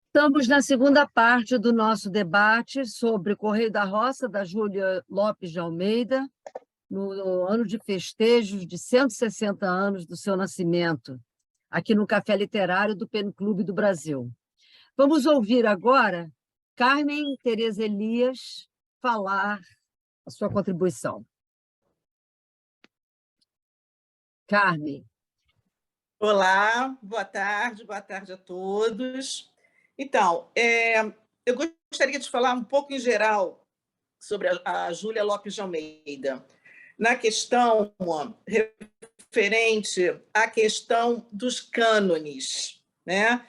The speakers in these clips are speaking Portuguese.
Estamos na segunda parte do nosso debate sobre o Correio da Roça, da Júlia Lopes de Almeida, no ano de festejos de 160 anos do seu nascimento, aqui no Café Literário do Pen Clube do Brasil. Vamos ouvir agora Carmen Tereza Elias falar a sua contribuição. Carmen. Olá, boa tarde a todos. Então, eu gostaria de falar um pouco em geral sobre a Júlia Lopes de Almeida, na questão referente à questão dos cânones, né?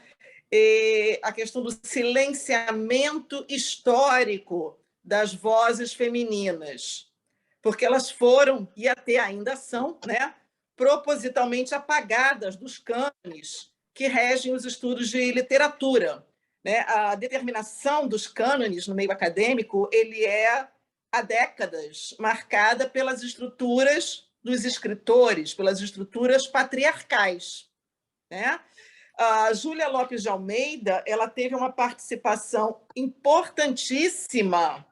E a questão do silenciamento histórico das vozes femininas, porque elas foram, e até ainda são, né, propositalmente apagadas dos cânones que regem os estudos de literatura, né? A determinação dos cânones no meio acadêmico ele é, há décadas, marcada pelas estruturas dos escritores, pelas estruturas patriarcais, né? A Júlia Lopes de Almeida ela teve uma participação importantíssima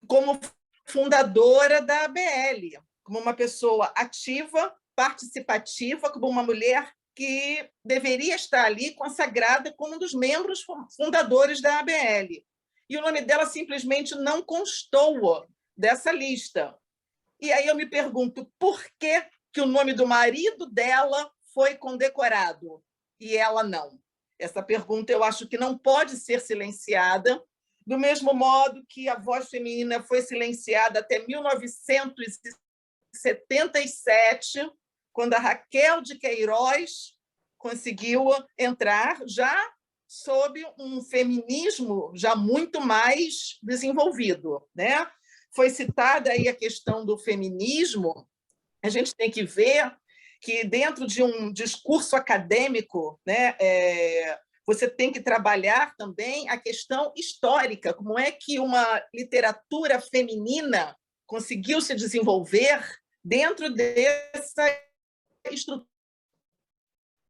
como fundadora da ABL, como uma pessoa ativa, participativa, como uma mulher que deveria estar ali consagrada como um dos membros fundadores da ABL. E o nome dela simplesmente não constou dessa lista. E aí eu me pergunto por que o nome do marido dela foi condecorado e ela não. Essa pergunta eu acho que não pode ser silenciada, do mesmo modo que a voz feminina foi silenciada até 1977, quando a Raquel de Queiroz conseguiu entrar já sob um feminismo já muito mais desenvolvido, né? Foi citada aí a questão do feminismo. A gente tem que ver que dentro de um discurso acadêmico, né, você tem que trabalhar também a questão histórica, como é que uma literatura feminina conseguiu se desenvolver dentro dessa estrutura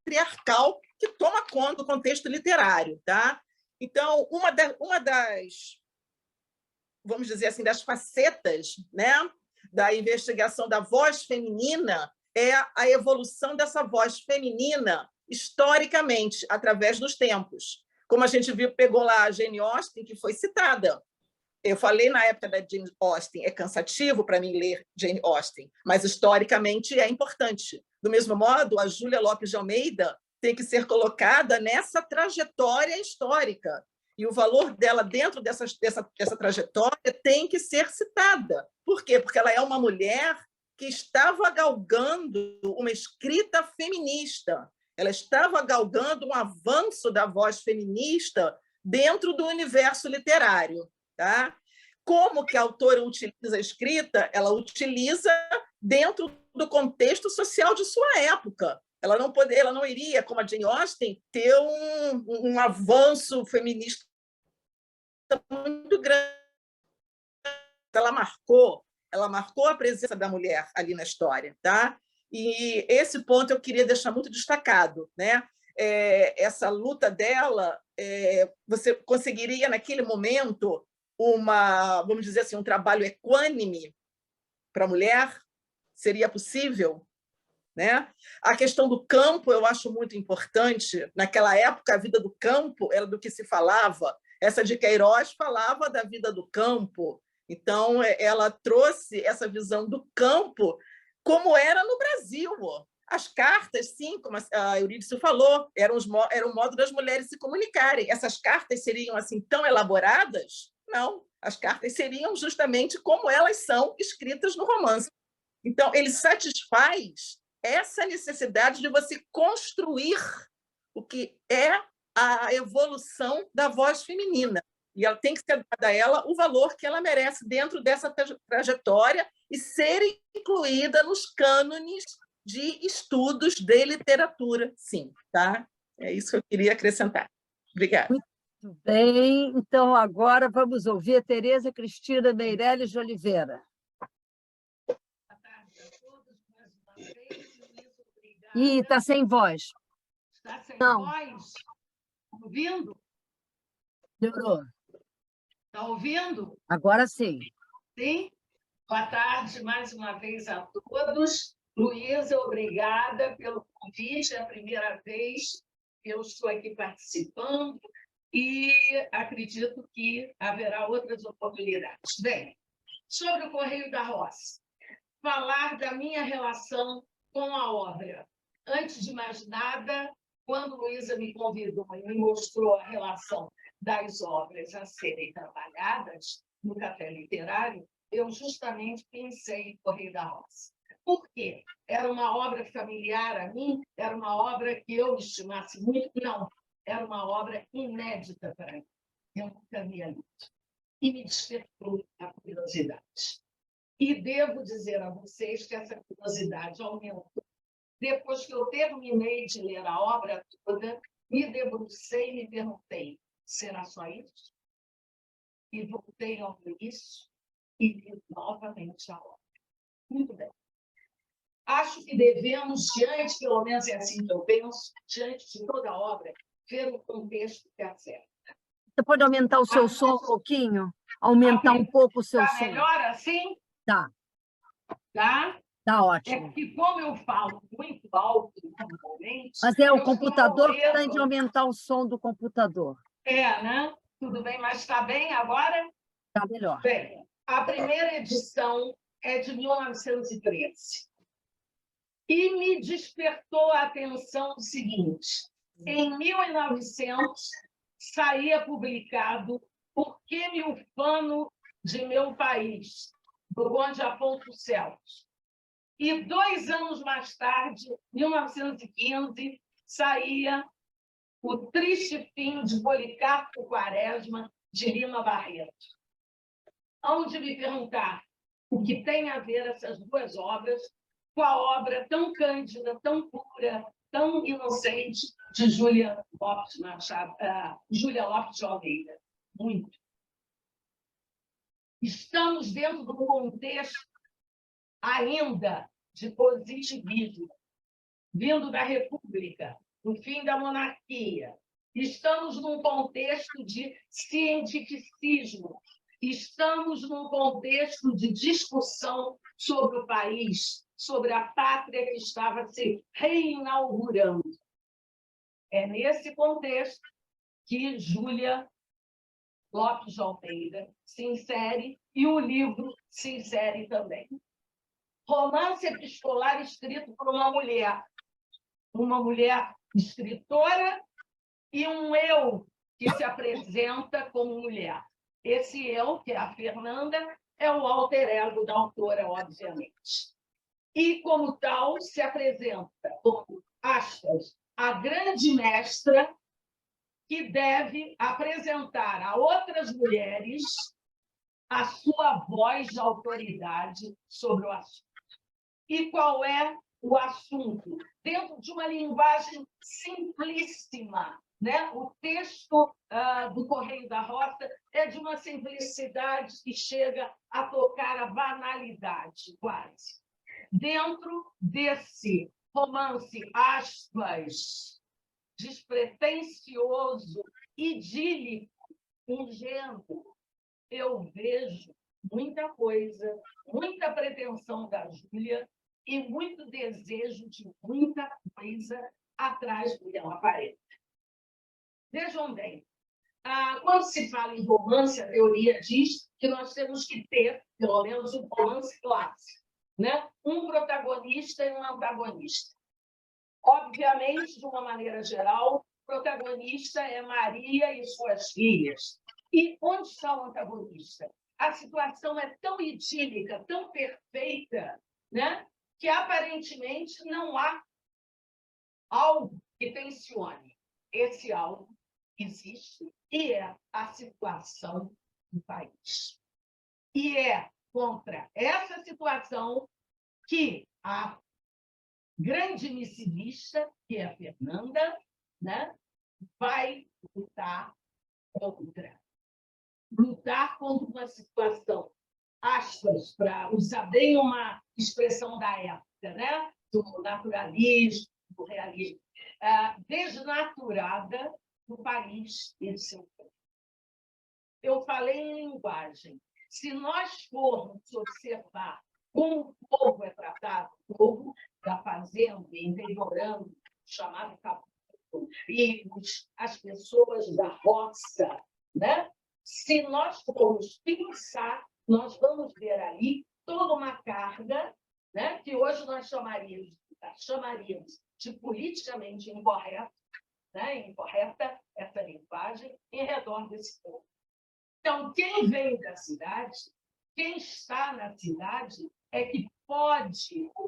patriarcal que toma conta do contexto literário, tá? Então, uma das, vamos dizer assim, das facetas, né, da investigação da voz feminina é a evolução dessa voz feminina historicamente, através dos tempos. Como a gente viu, pegou lá a Jane Austen, que foi citada. Eu falei na época da Jane Austen, é cansativo para mim ler Jane Austen, mas historicamente é importante. Do mesmo modo, a Júlia Lopes de Almeida tem que ser colocada nessa trajetória histórica. E o valor dela dentro dessa trajetória tem que ser citada. Por quê? Porque ela é uma mulher que estava galgando uma escrita feminista. Ela estava galgando um avanço da voz feminista dentro do universo literário. Tá? Como que a autora utiliza a escrita? Ela utiliza dentro do contexto social de sua época. Ela não iria, como a Jane Austen, ter um avanço feminista muito grande. Ela marcou a presença da mulher ali na história, tá? E esse ponto eu queria deixar muito destacado, né? Essa luta dela, você conseguiria naquele momento vamos dizer assim, um trabalho equânime para a mulher? Seria possível? Né? A questão do campo eu acho muito importante. Naquela época, a vida do campo era do que se falava. Essa de Queiroz falava da vida do campo. Então, ela trouxe essa visão do campo como era no Brasil. As cartas, sim, como a Eurídice falou, era o modo das mulheres se comunicarem. Essas cartas seriam assim tão elaboradas? Não. As cartas seriam justamente como elas são escritas no romance. Então, ele satisfaz essa necessidade de você construir o que é a evolução da voz feminina. E ela tem que ser dada a ela o valor que ela merece dentro dessa trajetória e ser incluída nos cânones de estudos de literatura, sim. Tá? É isso que eu queria acrescentar. Obrigada. Muito bem. Então, agora vamos ouvir a Tereza Cristina Meirelles de Oliveira. Ih, está sem voz. Está sem Não. voz? ouvindo? Melhorou. Está ouvindo? Agora sim. Sim? Boa tarde mais uma vez a todos. Luísa, obrigada pelo convite. É a primeira vez que eu estou aqui participando e acredito que haverá outras oportunidades. Bem, sobre o Correio da Roça, falar da minha relação com a obra. Antes de mais nada, quando Luísa me convidou e me mostrou a relação das obras a serem trabalhadas no Café Literário, eu justamente pensei em Correio da Roça. Por quê? Era uma obra familiar a mim? Era uma obra que eu estimasse muito? Não. Era uma obra inédita para mim. Eu nunca havia lido. E me despertou a curiosidade. E devo dizer a vocês que essa curiosidade aumentou. Depois que eu terminei de ler a obra toda, me debrucei e me perguntei, será só isso? E voltei ao início e li novamente a obra. Muito bem. Acho que devemos, diante, pelo menos é assim que eu penso, diante de toda a obra, ver o contexto que acerta. Você pode aumentar o seu som um pouquinho? Aumentar um pouco o seu som. Está melhor assim? Tá. Tá? Tá É ótimo. que, como eu falo muito alto normalmente... Mas é o eu computador que estou tem de aumentar o som do computador. É, né? Tudo bem, mas está bem agora? Tá melhor. Bem, a primeira edição é de 1913. E me despertou a atenção o seguinte: em 1900, saía publicado Por que me ufano de meu país, do Conde Afonso Celso. E 2 anos mais tarde, 1915, saía O Triste Fim de Policarpo Quaresma, de Lima Barreto. Onde me perguntar o que tem a ver essas duas obras com a obra tão cândida, tão pura, tão inocente de Júlia Lopes de Almeida. Muito. Estamos dentro de um contexto ainda de positivismo, vindo da República, do fim da monarquia. Estamos num contexto de cientificismo. Estamos num contexto de discussão sobre o país, sobre a pátria que estava se reinaugurando. É nesse contexto que Júlia Lopes de Almeida se insere e o livro se insere também. Romance epistolar escrito por uma mulher escritora e um eu que se apresenta como mulher. Esse eu, que é a Fernanda, é o alter ego da autora, obviamente. E, como tal, se apresenta como, aspas, a grande mestra que deve apresentar a outras mulheres a sua voz de autoridade sobre o assunto. E qual é o assunto? Dentro de uma linguagem simplíssima, né? O texto do Correio da Roça é de uma simplicidade que chega a tocar a banalidade, quase. Dentro desse romance, aspas, despretensioso, idílico, ingênuo, eu vejo muita coisa, muita pretensão da Júlia e muito desejo de muita coisa atrás do que ela aparenta. Vejam bem, quando se fala em romance, a teoria diz que nós temos que ter, pelo menos, um romance clássico, né? Um protagonista e um antagonista. Obviamente, de uma maneira geral, o protagonista é Maria e suas filhas. E onde está o antagonista? A situação é tão idílica, tão perfeita, né? Que aparentemente não há algo que tensione. Esse algo existe e é a situação do país. E é contra essa situação que a grande missivista, que é a Fernanda, né, vai lutar contra. Lutar contra uma situação, aspas, para usar bem uma expressão da época, né? Do naturalismo, do realismo, desnaturada do país e do seu povo. Eu falei em linguagem. Se nós formos observar como o povo é tratado, o povo da fazenda, interiorando, chamado capô, e as pessoas da roça, né? Se nós formos pensar, nós vamos ver ali toda uma carga, né? Que hoje nós chamaríamos de politicamente incorreto, né? Incorreta essa linguagem em redor desse povo. Então, quem vem da cidade, quem está na cidade, é que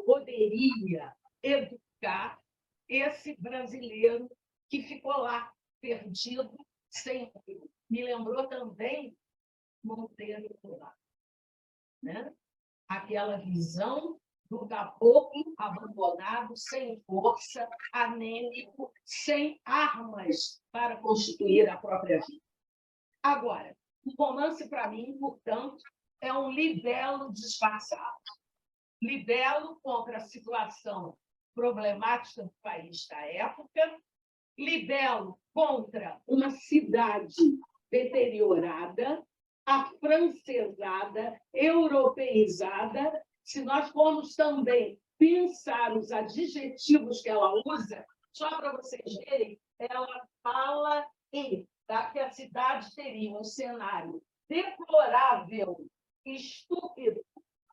poderia educar esse brasileiro que ficou lá, perdido, sem rumo. Me lembrou também Monteiro Lobato, né? Aquela visão do caboclo abandonado, sem força, anêmico, sem armas para constituir a própria vida. Agora, o romance, para mim, portanto, é um libelo disfarçado. Libelo contra a situação problemática do país da época, libelo contra uma cidade deteriorada, afrancesada, europeizada. Se nós formos também pensar os adjetivos que ela usa, só para vocês verem, ela fala que a cidade teria um cenário deplorável, estúpido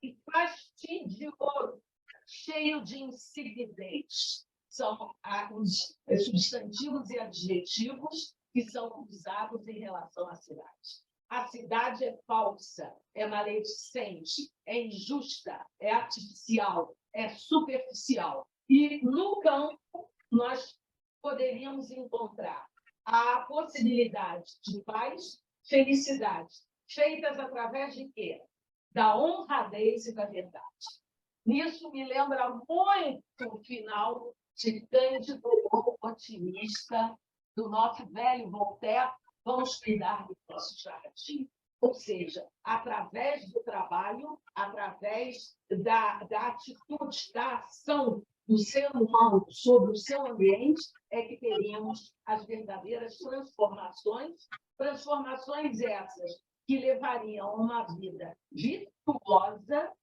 e fastidioso, cheio de insipidez. São os substantivos e adjetivos que são usados em relação à cidade. A cidade é falsa, é maledicente, é injusta, é artificial, é superficial. E no campo, nós poderíamos encontrar a possibilidade de paz, felicidade, feitas através de quê? Da honradez e da verdade. Nisso me lembra muito o final de Cândido otimista do nosso velho Voltaire, vamos cuidar do nosso jardim. Ou seja, através do trabalho, através da atitude, da ação do ser humano sobre o seu ambiente, é que teríamos as verdadeiras transformações essas que levariam a uma vida virtuosa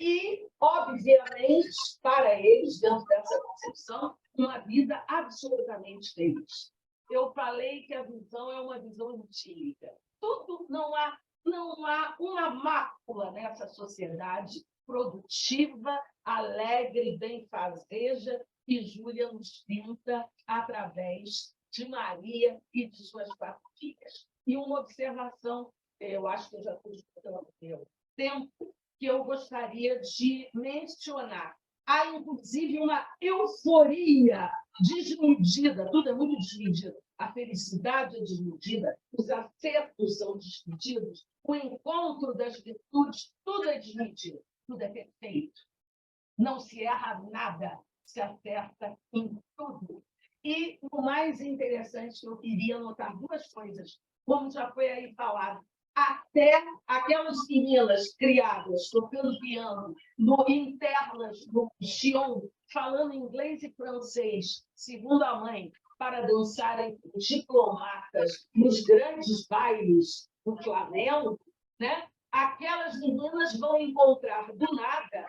e, obviamente, para eles, dentro dessa concepção, uma vida absolutamente feliz. Eu falei que a visão é uma visão empírica. Não há uma mácula nessa sociedade produtiva, alegre, benfazeja, que Júlia nos pinta através de Maria e de suas 4 filhas. E uma observação, eu acho que eu já estou esgotando o meu tempo, que eu gostaria de mencionar. Há, inclusive, uma euforia desmedida, tudo é muito desmedido. A felicidade é desmedida, os acertos são desmedidos, o encontro das virtudes, tudo é desmedido, tudo é perfeito. Não se erra nada, se acerta em tudo. E o mais interessante, eu queria notar 2 coisas, como já foi aí falado. Até aquelas meninas criadas tocando piano, internas no Sion, falando inglês e francês, segundo a mãe, para dançarem diplomatas nos grandes bailes do Flamengo, né? Aquelas meninas vão encontrar, do nada,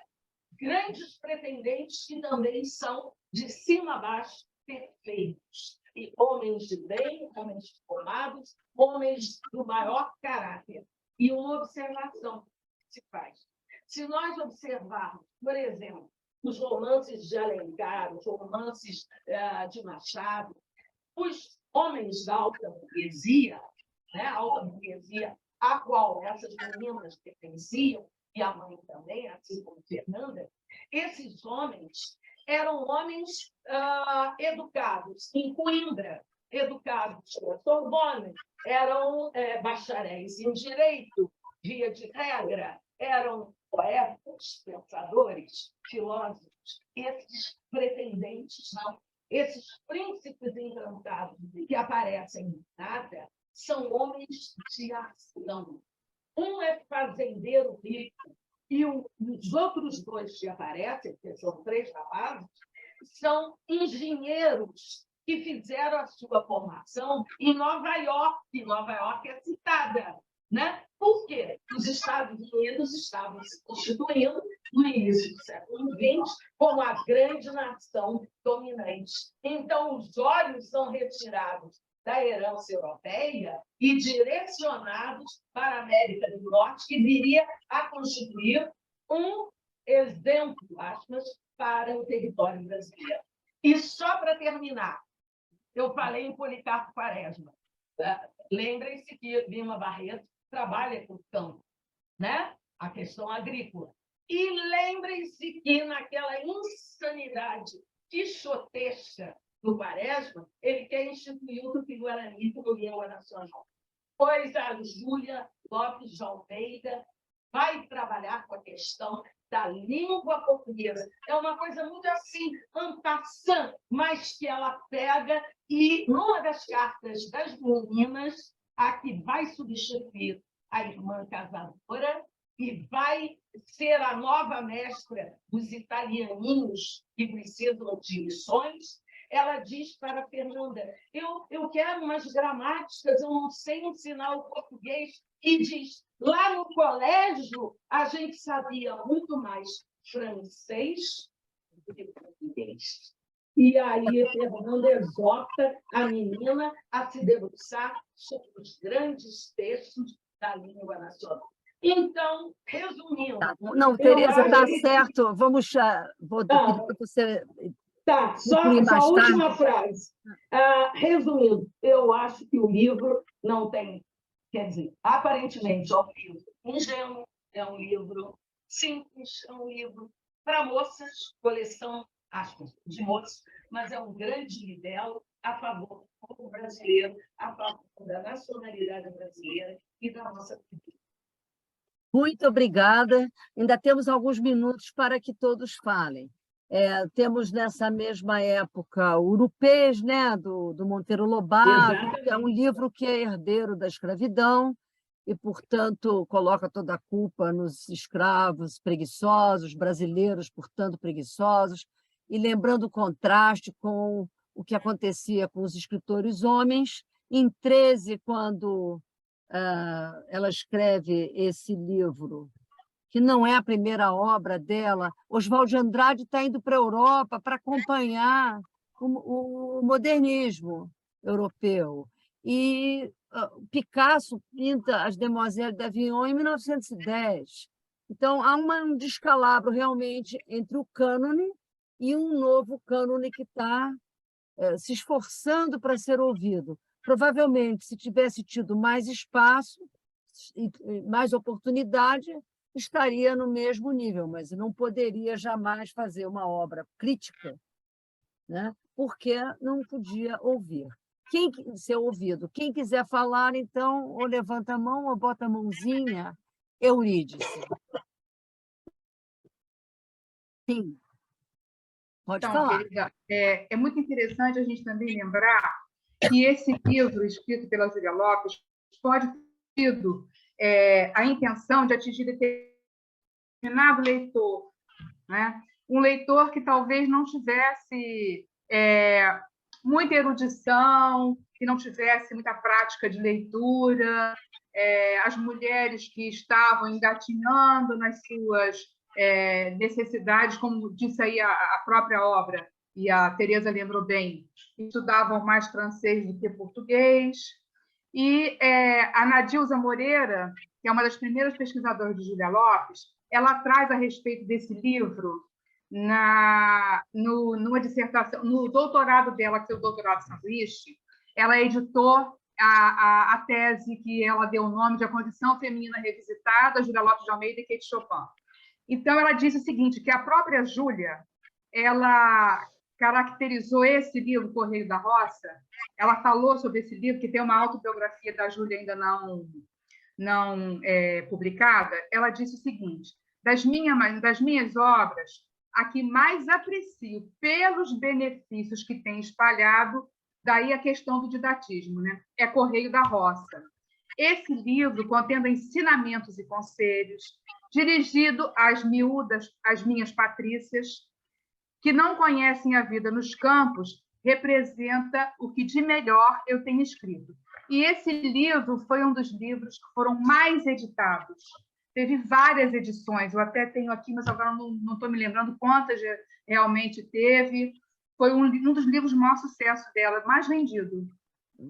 grandes pretendentes que também são, de cima a baixo, perfeitos. E homens de bem, homens formados, homens do maior caráter. E uma observação se faz. Se nós observarmos, por exemplo, os romances de Alencar, os romances de Machado, os homens da alta burguesia, né, a alta burguesia a qual essas meninas pertenciam, e a mãe também, assim como Fernanda, esses homens eram homens educados em Coimbra, educados na Sorbonne, eram bacharéis em direito, via de regra, eram poetas, pensadores, filósofos. Esses pretendentes, não. Esses príncipes encantados que aparecem em nada são homens de ação. Um é fazendeiro rico e os outros 2 que aparecem, que são 3 rapazes, são engenheiros que fizeram a sua formação em Nova York. E Nova York é citada, né? Por quê? Os Estados Unidos estavam se constituindo no início do século XX como a grande nação dominante. Então, os olhos são retirados da herança europeia e direcionados para a América do Norte, que viria a constituir um exemplo, aspas, para o território brasileiro. E só para terminar, eu falei em Policarpo Quaresma. Lembrem-se que Lima Barreto trabalha com o campo, né? A questão agrícola. E lembrem-se que naquela insanidade quixotesca do Quaresma, ele quer instituir o Tupi-Guarani como língua nacional. Pois a Júlia Lopes de Almeida vai trabalhar com a questão da língua portuguesa. É uma coisa muito assim, en passant, mas que ela pega e, numa das cartas das meninas, a que vai substituir a irmã casadora e vai ser a nova mestra dos italianinhos que precisam de lições, ela diz para a Fernanda, eu quero umas gramáticas, eu não sei ensinar o português, e diz, lá no colégio a gente sabia muito mais francês do que português. E aí a Fernanda exorta a menina a se debruçar sobre os grandes textos da língua nacional. Então, resumindo... Não, Tereza, está certo. Vou pedir para você... Tá, só a última frase. Resumindo, eu acho que o livro não tem... Quer dizer, aparentemente é um livro ingênuo, é um livro simples, é um livro para moças, coleção, aspas, de moças, mas é um grande libelo a favor do povo brasileiro, a favor da nacionalidade brasileira e da nossa cultura. Muito obrigada. Ainda temos alguns minutos para que todos falem. Temos nessa mesma época o Urupês, né, do Monteiro Lobato, que é um livro que é herdeiro da escravidão e, portanto, coloca toda a culpa nos escravos preguiçosos, brasileiros, portanto, preguiçosos, e lembrando o contraste com o que acontecia com os escritores homens. Em 13, quando ela escreve esse livro, que não é a primeira obra dela, Oswald de Andrade está indo para a Europa para acompanhar o modernismo europeu. E Picasso pinta as Demoiselles d'Avignon em 1910. Então, há um descalabro realmente entre o cânone e um novo cânone que está se esforçando para ser ouvido. Provavelmente, se tivesse tido mais espaço e mais oportunidade, estaria no mesmo nível, mas não poderia jamais fazer uma obra crítica, né? Porque não podia ouvir. Quem ser ouvido? Quem quiser falar, então, ou levanta a mão ou bota a mãozinha. Eurídice. Sim. Pode falar. Querida, é muito interessante a gente também lembrar que esse livro, escrito pela Júlia Lopes, pode ter tido a intenção de atingir determinado leitor, né? Um leitor que talvez não tivesse muita erudição, que não tivesse muita prática de leitura, as mulheres que estavam engatinhando nas suas necessidades, como disse aí a própria obra, e a Tereza lembrou bem, estudavam mais francês do que português. E a Nadilza Moreira, que é uma das primeiras pesquisadoras de Júlia Lopes, ela traz a respeito desse livro numa dissertação, no doutorado dela, que é o doutorado de sanduíche. Ela editou a tese que ela deu o nome de A Condição Feminina Revisitada, Júlia Lopes de Almeida e Kate Chopin. Então, ela diz o seguinte, que a própria Júlia, ela caracterizou esse livro, Correio da Roça, ela falou sobre esse livro, que tem uma autobiografia da Júlia ainda não publicada. Ela disse o seguinte, das minhas obras, a que mais aprecio pelos benefícios que tem espalhado, daí a questão do didatismo, né? É Correio da Roça. Esse livro, contendo ensinamentos e conselhos, dirigido às miúdas, às minhas patrícias, que não conhecem a vida nos campos representa o que de melhor eu tenho escrito. E esse livro foi um dos livros que foram mais editados. Teve várias edições, eu até tenho aqui, mas agora não estou me lembrando quantas realmente teve. Foi um dos livros de maior sucesso dela, mais vendido,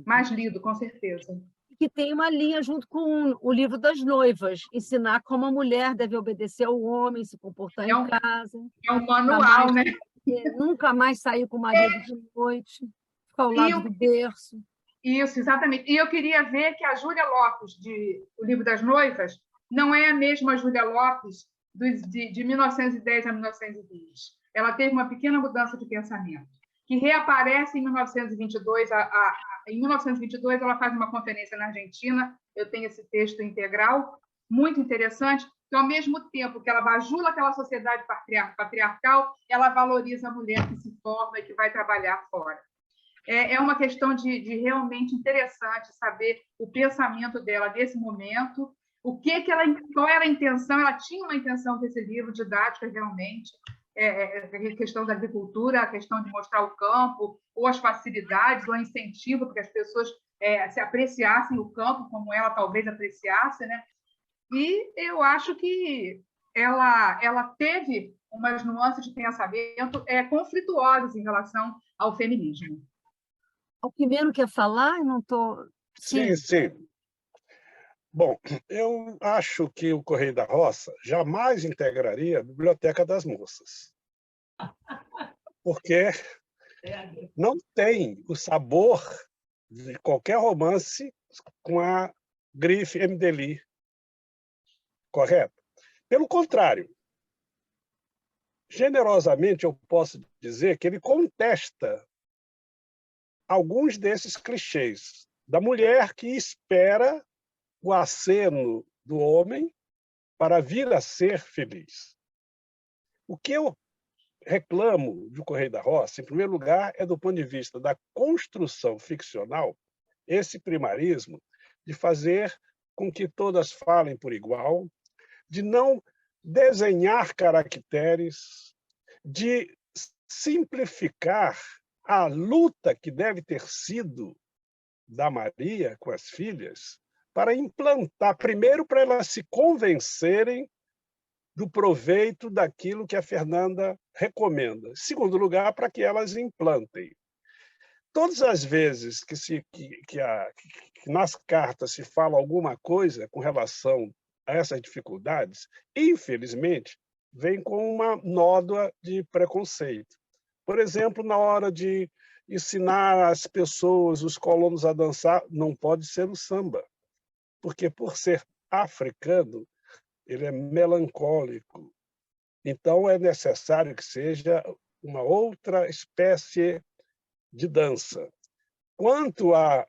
mais lido, com certeza. Que tem uma linha junto com o livro das noivas, ensinar como a mulher deve obedecer ao homem, se comportar em casa. É um manual, né? Nunca mais sair com o marido de noite, ficar ao lado do berço. Isso, exatamente. E eu queria ver que a Júlia Lopes, O Livro das Noivas, não é a mesma Júlia Lopes de 1910 a 1920. Ela teve uma pequena mudança de pensamento, que reaparece em 1922. Em 1922, ela faz uma conferência na Argentina, eu tenho esse texto integral, muito interessante, que, ao mesmo tempo que ela bajula aquela sociedade patriarcal, ela valoriza a mulher que se forma e que vai trabalhar fora. É uma questão de realmente interessante saber o pensamento dela desse momento, qual era a intenção. Ela tinha uma intenção com esse livro didático, realmente, a questão da agricultura, a questão de mostrar o campo, ou as facilidades, ou o incentivo para que as pessoas se apreciassem o campo como ela talvez apreciasse, né? E eu acho que ela teve umas nuances de pensamento conflituosas em relação ao feminismo. Alquimeno quer falar? Eu não estou... Sim, sim. Bom, eu acho que o Correio da Roça jamais integraria a Biblioteca das Moças, porque não tem o sabor de qualquer romance com a grife MDLI, correto? Pelo contrário, generosamente eu posso dizer que ele contesta alguns desses clichês da mulher que espera o aceno do homem para vir a ser feliz. O que eu reclamo do Correio da Roça, em primeiro lugar, é do ponto de vista da construção ficcional, esse primarismo de fazer com que todas falem por igual, de não desenhar caracteres, de simplificar a luta que deve ter sido da Maria com as filhas para implantar, primeiro, para elas se convencerem do proveito daquilo que a Fernanda recomenda. Em segundo lugar, para que elas implantem. Todas as vezes que nas cartas se fala alguma coisa com relação a essas dificuldades, infelizmente, vem com uma nódoa de preconceito. Por exemplo, na hora de ensinar as pessoas, os colonos a dançar, não pode ser o samba, porque, por ser africano, ele é melancólico. Então, é necessário que seja uma outra espécie de dança. Quanto a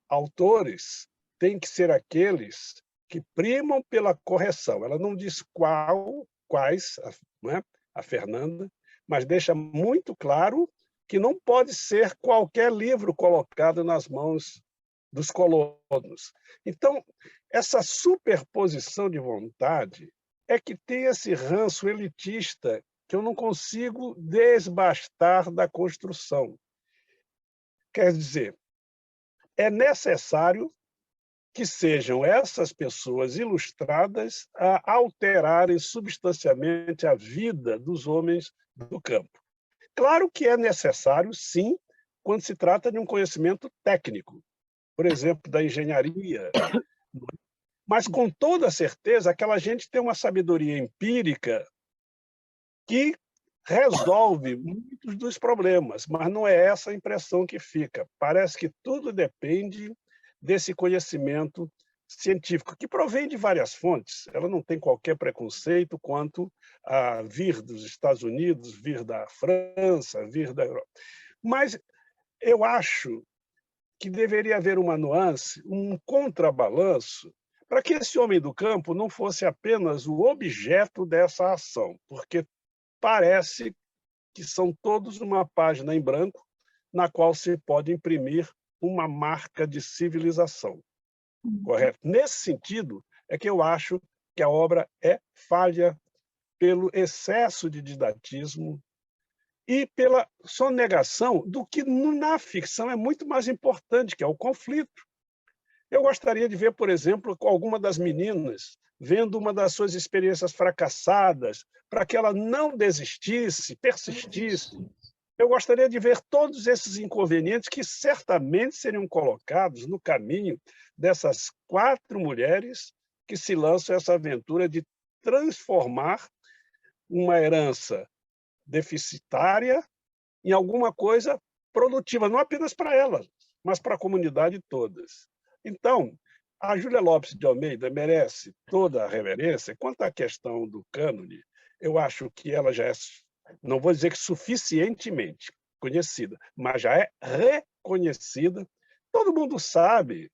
autores, tem que ser aqueles que primam pela correção. Ela não diz quais, não é? A Fernanda, mas deixa muito claro que não pode ser qualquer livro colocado nas mãos dos colonos. Então, essa superposição de vontade é que tem esse ranço elitista que eu não consigo desbastar da construção. Quer dizer, é necessário que sejam essas pessoas ilustradas a alterarem substancialmente a vida dos homens do campo. Claro que é necessário, sim, quando se trata de um conhecimento técnico, por exemplo, da engenharia, mas com toda certeza aquela gente tem uma sabedoria empírica que resolve muitos dos problemas, mas não é essa a impressão que fica. Parece que tudo depende desse conhecimento científico, que provém de várias fontes. Ela não tem qualquer preconceito quanto a vir dos Estados Unidos, vir da França, vir da Europa. Mas eu acho que deveria haver uma nuance, um contrabalanço, para que esse homem do campo não fosse apenas o objeto dessa ação, porque parece que são todos uma página em branco na qual se pode imprimir uma marca de civilização. Correto? Nesse sentido, é que eu acho que a obra é falha pelo excesso de didatismo e pela sonegação do que na ficção é muito mais importante, que é o conflito. Eu gostaria de ver, por exemplo, alguma das meninas vendo uma das suas experiências fracassadas, para que ela não desistisse, persistisse. Eu gostaria de ver todos esses inconvenientes que certamente seriam colocados no caminho dessas 4 mulheres que se lançam essa aventura de transformar uma herança deficitária em alguma coisa produtiva, não apenas para elas, mas para a comunidade toda. Então, a Júlia Lopes de Almeida merece toda a reverência. Quanto à questão do cânone, eu acho que ela já é, não vou dizer que suficientemente conhecida, mas já é reconhecida. Todo mundo sabe,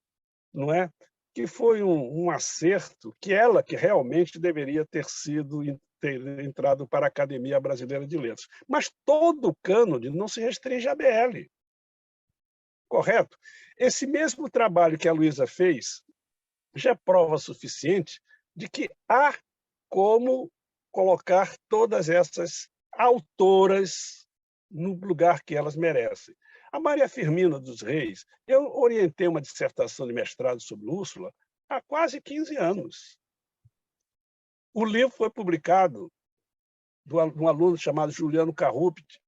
não é, que foi um acerto, que ela que realmente deveria ter entrado para a Academia Brasileira de Letras. Mas todo o cânone não se restringe à BL. Correto? Esse mesmo trabalho que a Luísa fez já é prova suficiente de que há como colocar todas essas autoras no lugar que elas merecem. A Maria Firmina dos Reis, eu orientei uma dissertação de mestrado sobre Úrsula há quase 15 anos. O livro foi publicado de um aluno chamado Juliano Carrupti.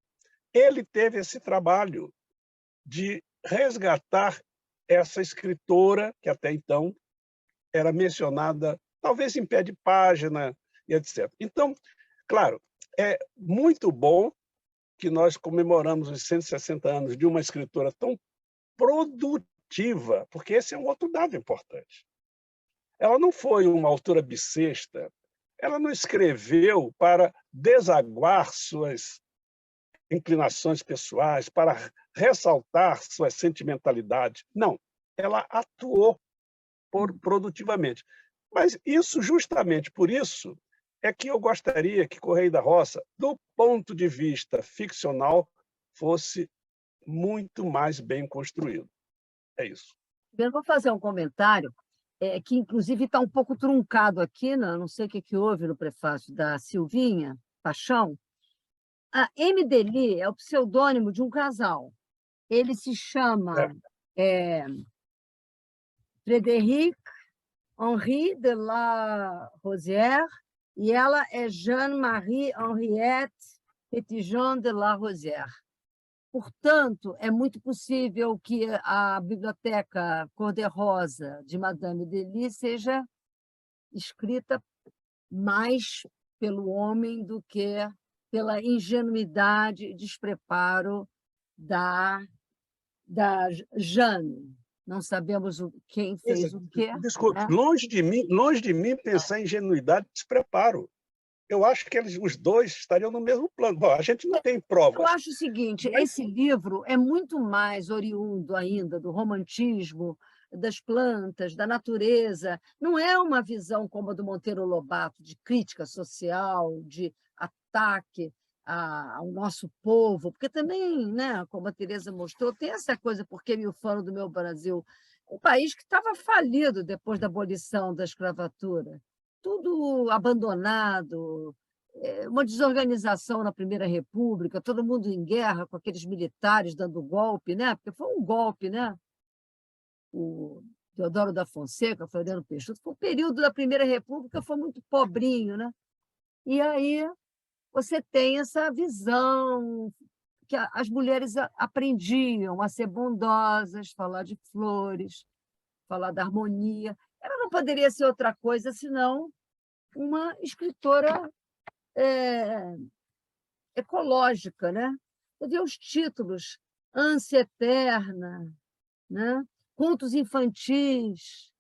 Ele teve esse trabalho de resgatar essa escritora, que até então era mencionada, talvez em pé de página, e etc. Então, claro, é muito bom que nós comemoramos os 160 anos de uma escritora tão produtiva, porque esse é um outro dado importante. Ela não foi uma autora bissexta, ela não escreveu para desaguar suas inclinações pessoais, para ressaltar suas sentimentalidades. Não, ela atuou produtivamente. Mas isso, justamente por isso, é que eu gostaria que Correio da Roça, do ponto de vista ficcional, fosse muito mais bem construído. É isso. Eu vou fazer um comentário que, inclusive, está um pouco truncado aqui, não sei o que houve no prefácio da Silvinha Paixão. A M. Delis é o pseudônimo de um casal. Ele se chama Frédéric Henri de la Rosière e ela é Jeanne-Marie Henriette Petitjean de la Rosière. Portanto, é muito possível que a biblioteca cor-de-rosa de Madame Delis seja escrita mais pelo homem do que pela ingenuidade e despreparo da Jeanne. Não sabemos quem fez o quê. Desculpe, né? longe de mim pensar em ingenuidade e despreparo. Eu acho que os dois estariam no mesmo plano. Bom, a gente não tem provas. Eu acho o seguinte, esse livro é muito mais oriundo ainda do romantismo, das plantas, da natureza. Não é uma visão como a do Monteiro Lobato, de crítica social, de ataque ao nosso povo, porque também, né, como a Teresa mostrou, tem essa coisa, porque me ufano do meu Brasil, um país que estava falido depois da abolição da escravatura, tudo abandonado, uma desorganização na Primeira República, todo mundo em guerra com aqueles militares dando golpe, né? Porque foi um golpe, né? O Deodoro da Fonseca, Floriano Peixoto, foi um período da Primeira República, foi muito pobrinho, né? E aí você tem essa visão que as mulheres aprendiam a ser bondosas, falar de flores, falar da harmonia. Ela não poderia ser outra coisa senão uma escritora ecológica, né? Você vê os títulos: Ânsia Eterna, né? Contos Infantis,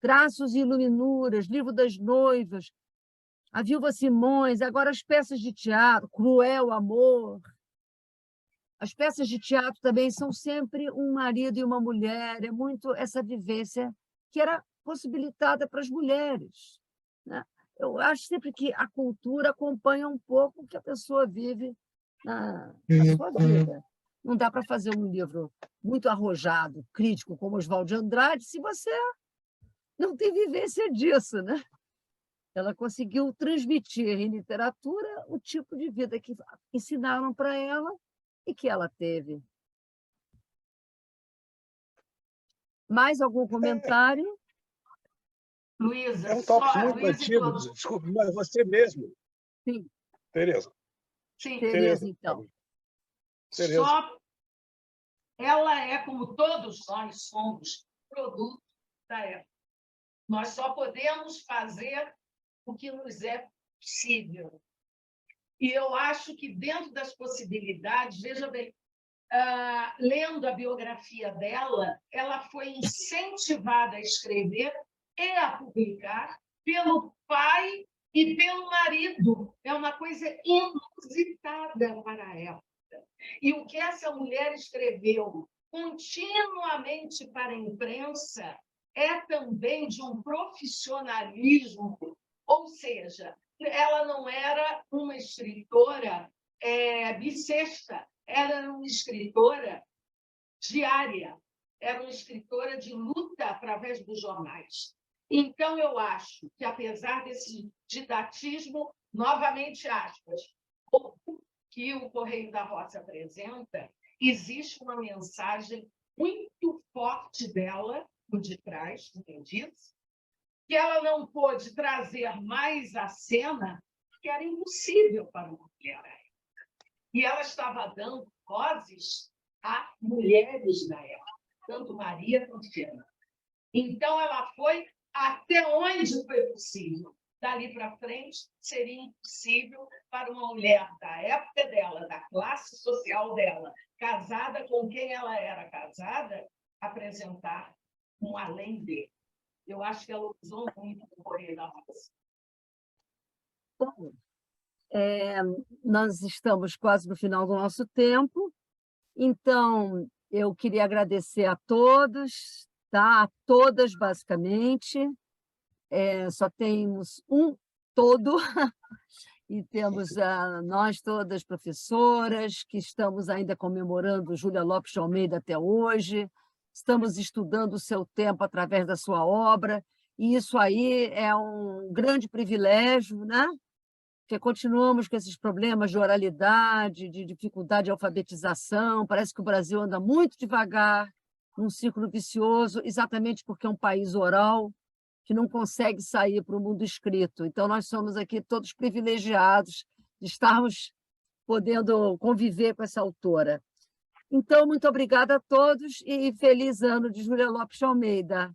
Traços e Iluminuras, Livro das Noivas, A Viúva Simões, agora as peças de teatro, Cruel Amor. As peças de teatro também são sempre um marido e uma mulher, é muito essa vivência que era possibilitada para as mulheres, né? Eu acho sempre que a cultura acompanha um pouco o que a pessoa vive na sua vida. Não dá para fazer um livro muito arrojado, crítico, como Oswald de Andrade, se você não tem vivência disso, né? ela conseguiu transmitir em literatura o tipo de vida que ensinaram para ela e que ela teve. Mais algum comentário? Luísa, É um tópico muito Luísa e antigo, todos. desculpe, mas você mesmo. Sim. Tereza. Sim, Tereza, então. Tereza. só ela é, como todos nós somos, produto da época. Nós só podemos fazer o que nos é possível. E eu acho que, dentro das possibilidades, veja bem, lendo a biografia dela, ela foi incentivada a escrever e a publicar pelo pai e pelo marido. É uma coisa inusitada para a época. E o que essa mulher escreveu continuamente para a imprensa é também de um profissionalismo, ou seja, ela não era uma escritora bissexta, era uma escritora diária, era uma escritora de luta através dos jornais. Então, eu acho que, apesar desse didatismo, novamente aspas, que o Correio da Roça apresenta, existe uma mensagem muito forte dela por detrás, como diz, que ela não pôde trazer mais à cena, que era impossível para uma mulher. E ela estava dando vozes a mulheres da época, tanto Maria quanto Fernanda. Então, ela foi até onde foi possível. Dali para frente, seria impossível para uma mulher da época dela, da classe social dela, casada com quem ela era casada, apresentar um além dele. Eu acho que ela usou muito o Correio da Roça. Bom, nós estamos quase no final do nosso tempo, então eu queria agradecer a todos, tá? A todas, basicamente. Só temos um todo, e temos nós todas professoras, que estamos ainda comemorando Júlia Lopes de Almeida até hoje, estamos estudando o seu tempo através da sua obra, e isso aí é um grande privilégio, né? Porque continuamos com esses problemas de oralidade, de dificuldade de alfabetização, parece que o Brasil anda muito devagar, num círculo vicioso, exatamente porque é um país oral, que não consegue sair para o mundo escrito. Então, nós somos aqui todos privilegiados de estarmos podendo conviver com essa autora. Então, muito obrigada a todos e feliz ano de Júlia Lopes de Almeida.